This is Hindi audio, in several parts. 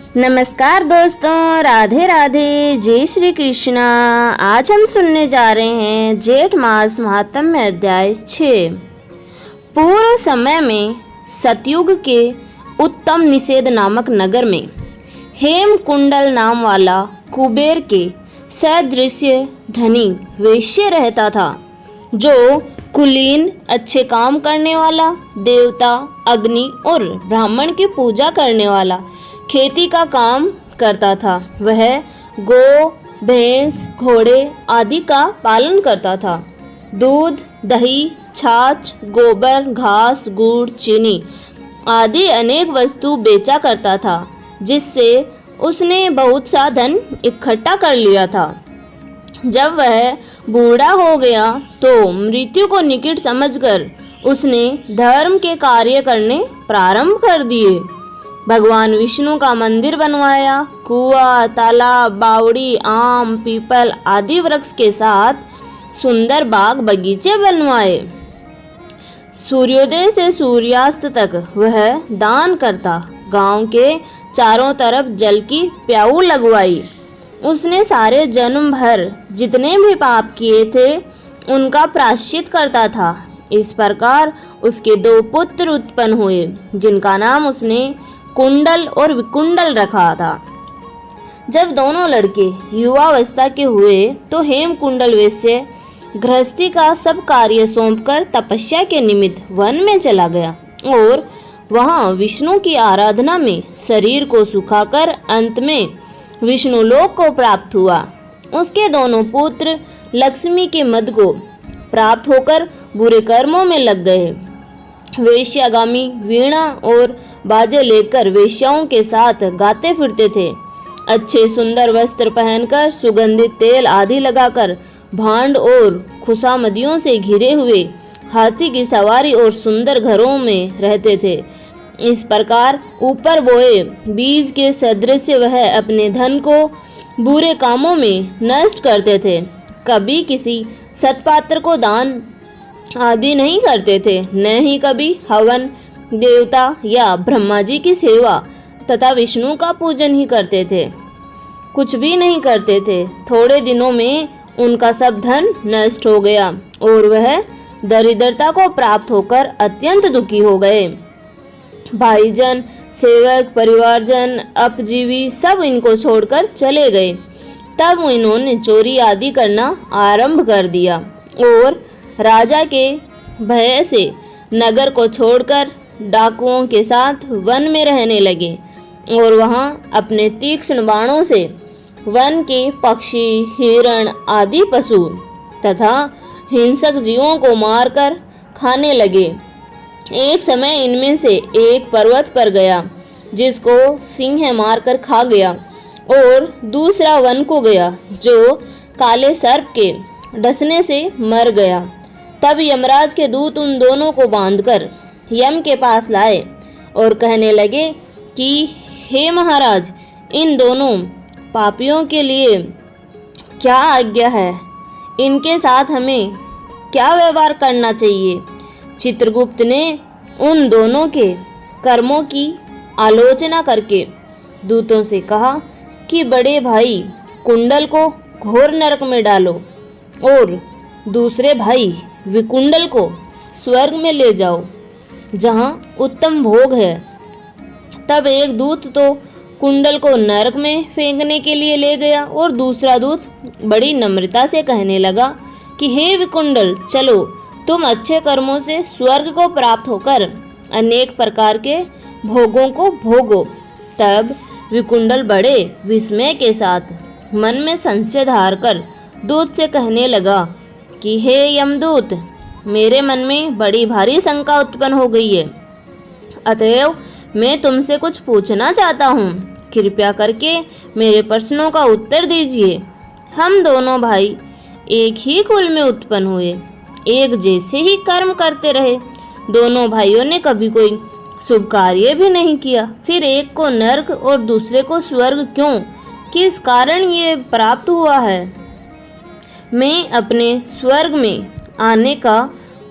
नमस्कार दोस्तों, राधे राधे, जय श्री कृष्णा। आज हम सुनने जा रहे हैं जेठ मास महात्म्य अध्याय 6। पूर्व समय में सतयुग के उत्तम निषेध नामक नगर में हेमकुंडल नाम वाला कुबेर के सदृश्य धनी वैश्य रहता था, जो कुलीन, अच्छे काम करने वाला, देवता, अग्नि और ब्राह्मण की पूजा करने वाला, खेती का काम करता था। वह गौ, भैंस, घोड़े आदि का पालन करता था। दूध, दही, छाछ, गोबर, घास, गुड़, चीनी आदि अनेक वस्तु बेचा करता था, जिससे उसने बहुत सा धन इकट्ठा कर लिया था। जब वह बूढ़ा हो गया तो मृत्यु को निकट समझकर उसने धर्म के कार्य करने प्रारंभ कर दिए। भगवान विष्णु का मंदिर बनवाया, कुआं, तालाब, बावड़ी, आम, पीपल आदि वृक्ष के साथ सुंदर बाग बगीचे बनवाए। सूर्योदय से सूर्यास्त तक वह दान करता। गांव के चारों तरफ जल की प्याऊ लगवाई। उसने सारे जन्म भर जितने भी पाप किए थे उनका प्रायश्चित करता था। इस प्रकार उसके 2 पुत्र उत्पन्न हुए, जिनका नाम उसने कुंडल और विकुंडल रखा था। जब दोनों लड़के युवावस्था के हुए तो हेमकुंडल वैश्य गृहस्थी का सब कार्य सौंपकर तपस्या के निमित्त वन में चला गया और वहां विष्णु की आराधना में शरीर को सुखाकर अंत में विष्णु लोक को प्राप्त हुआ। उसके दोनों पुत्र लक्ष्मी के मद को प्राप्त होकर बुरे कर्मों में लग गए। वेश्यागामी वीणा और बाजे लेकर वेश्याओं के साथ गाते फिरते थे। अच्छे सुंदर वस्त्र पहनकर, सुगंधित तेल आदि लगाकर, भांड और खुशामदियों से घिरे हुए हाथी की सवारी और सुंदर घरों में रहते थे। इस प्रकार ऊपर बोए बीज के सदृश वह अपने धन को बुरे कामों में नष्ट करते थे। कभी किसी सत्पात्र को दान आदि नहीं करते थे, न ही कभी हवन, देवता या ब्रह्मा जी की सेवा तथा विष्णु का पूजन ही करते थे। कुछ भी नहीं करते थे। थोड़े दिनों में उनका सब धन नष्ट हो गया और वह दरिद्रता को प्राप्त होकर अत्यंत दुखी हो गए। भाईजन, सेवक, परिवारजन, अपजीवी सब इनको छोड़कर चले गए। तब इन्होंने चोरी आदि करना आरंभ कर दिया और राजा के भय से नगर को छोड़कर डाकुओं के साथ वन में रहने लगे और वहां अपने तीक्ष्ण बाणों से वन के पक्षी, हिरण आदि पशु तथा हिंसक जीवों को मारकर खाने लगे। एक समय इनमें से एक पर्वत पर गया, जिसको सिंह मारकर खा गया, और दूसरा वन को गया, जो काले सर्प के डसने से मर गया। तब यमराज के दूत उन दोनों को बांधकर यम के पास लाए और कहने लगे कि हे महाराज, इन दोनों पापियों के लिए क्या आज्ञा है? इनके साथ हमें क्या व्यवहार करना चाहिए? चित्रगुप्त ने उन दोनों के कर्मों की आलोचना करके दूतों से कहा कि बड़े भाई कुंडल को घोर नरक में डालो और दूसरे भाई विकुंडल को स्वर्ग में ले जाओ, जहां उत्तम भोग है। तब एक दूत तो कुंडल को नरक में फेंकने के लिए ले गया और दूसरा दूत बड़ी नम्रता से कहने लगा कि हे विकुंडल, चलो, तुम अच्छे कर्मों से स्वर्ग को प्राप्त होकर अनेक प्रकार के भोगों को भोगो। तब विकुंडल बड़े विस्मय के साथ मन में संशय धारकर दूत से कहने लगा कि हे यमदूत, मेरे मन में बड़ी भारी शंका उत्पन्न हो गई है, अतएव मैं तुमसे कुछ पूछना चाहता हूँ। कृपया करके मेरे प्रश्नों का उत्तर दीजिए। हम दोनों भाई एक ही कुल में उत्पन्न हुए, एक जैसे ही कर्म करते रहे। दोनों भाइयों ने कभी कोई शुभ कार्य भी नहीं किया, फिर एक को नरक और दूसरे को स्वर्ग क्यों? किस कारण ये प्राप्त हुआ है? मैं अपने स्वर्ग में आने का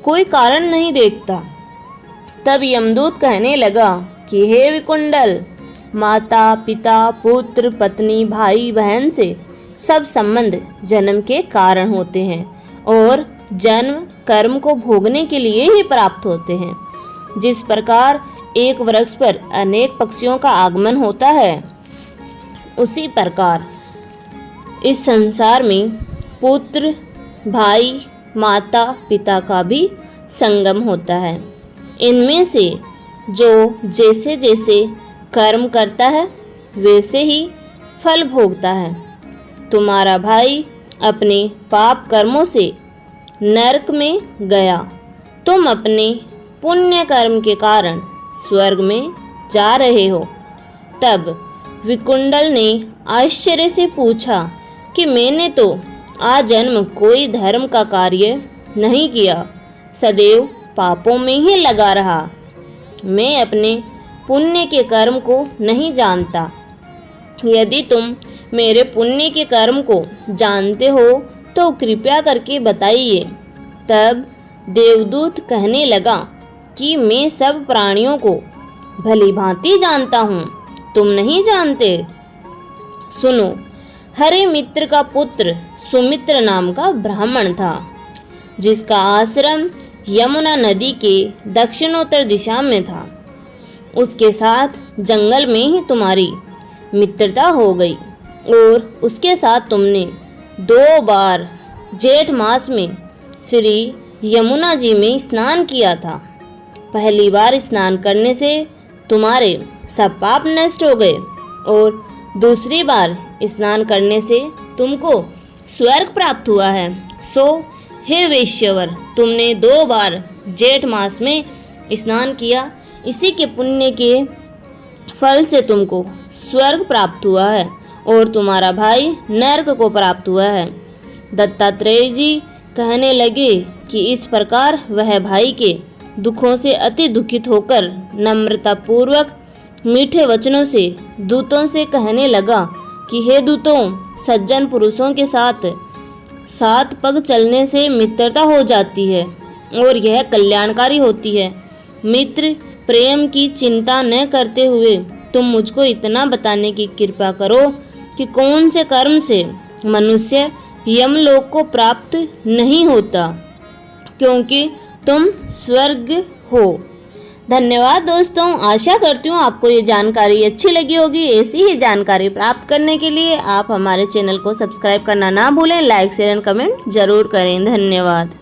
कोई कारण नहीं देखता। तब यमदूत कहने लगा कि हे विकुंडल, माता पिता पुत्र पत्नी भाई बहन से सब संबंध जन्म के कारण होते हैं और जन्म कर्म को भोगने के लिए ही प्राप्त होते हैं। जिस प्रकार एक वृक्ष पर अनेक पक्षियों का आगमन होता है, उसी प्रकार इस संसार में पुत्र भाई माता पिता का भी संगम होता है। इनमें से जो जैसे जैसे कर्म करता है वैसे ही फल भोगता है। तुम्हारा भाई अपने पाप कर्मों से नरक में गया, तुम अपने पुण्य कर्म के कारण स्वर्ग में जा रहे हो। तब विकुंडल ने आश्चर्य से पूछा कि मैंने तो आजन्म कोई धर्म का कार्य नहीं किया, सदैव पापों में ही लगा रहा। मैं अपने पुण्य के कर्म को नहीं जानता। यदि तुम मेरे पुण्य के कर्म को जानते हो तो कृपया करके बताइए। तब देवदूत कहने लगा कि मैं सब प्राणियों को भली भांति जानता हूँ, तुम नहीं जानते। सुनो, हरे मित्र का पुत्र सुमित्र नाम का ब्राह्मण था, जिसका आश्रम यमुना नदी के दक्षिणोत्तर दिशा में था। उसके साथ जंगल में ही तुम्हारी मित्रता हो गई और उसके साथ तुमने 2 बार जेठ मास में श्री यमुना जी में स्नान किया था। पहली बार स्नान करने से तुम्हारे सब पाप नष्ट हो गए और दूसरी बार स्नान करने से तुमको स्वर्ग प्राप्त हुआ है। सो हे वैश्यवर, तुमने 2 बार जेठ मास में स्नान किया, इसी के पुण्य के फल से तुमको स्वर्ग प्राप्त हुआ है और तुम्हारा भाई नरक को प्राप्त हुआ है। दत्तात्रेय जी कहने लगे कि इस प्रकार वह भाई के दुखों से अति दुखित होकर नम्रता पूर्वक मीठे वचनों से दूतों से कहने लगा कि हे दूतों, सज्जन पुरुषों के साथ 7 पग चलने से मित्रता हो जाती है और यह कल्याणकारी होती है। मित्र प्रेम की चिंता न करते हुए तुम मुझको इतना बताने की कृपा करो कि कौन से कर्म से मनुष्य यमलोक को प्राप्त नहीं होता, क्योंकि तुम स्वर्ग हो। धन्यवाद दोस्तों, आशा करती हूँ आपको ये जानकारी अच्छी लगी होगी। ऐसी ही जानकारी प्राप्त करने के लिए आप हमारे चैनल को सब्सक्राइब करना ना भूलें, लाइक शेयर एंड कमेंट जरूर करें। धन्यवाद।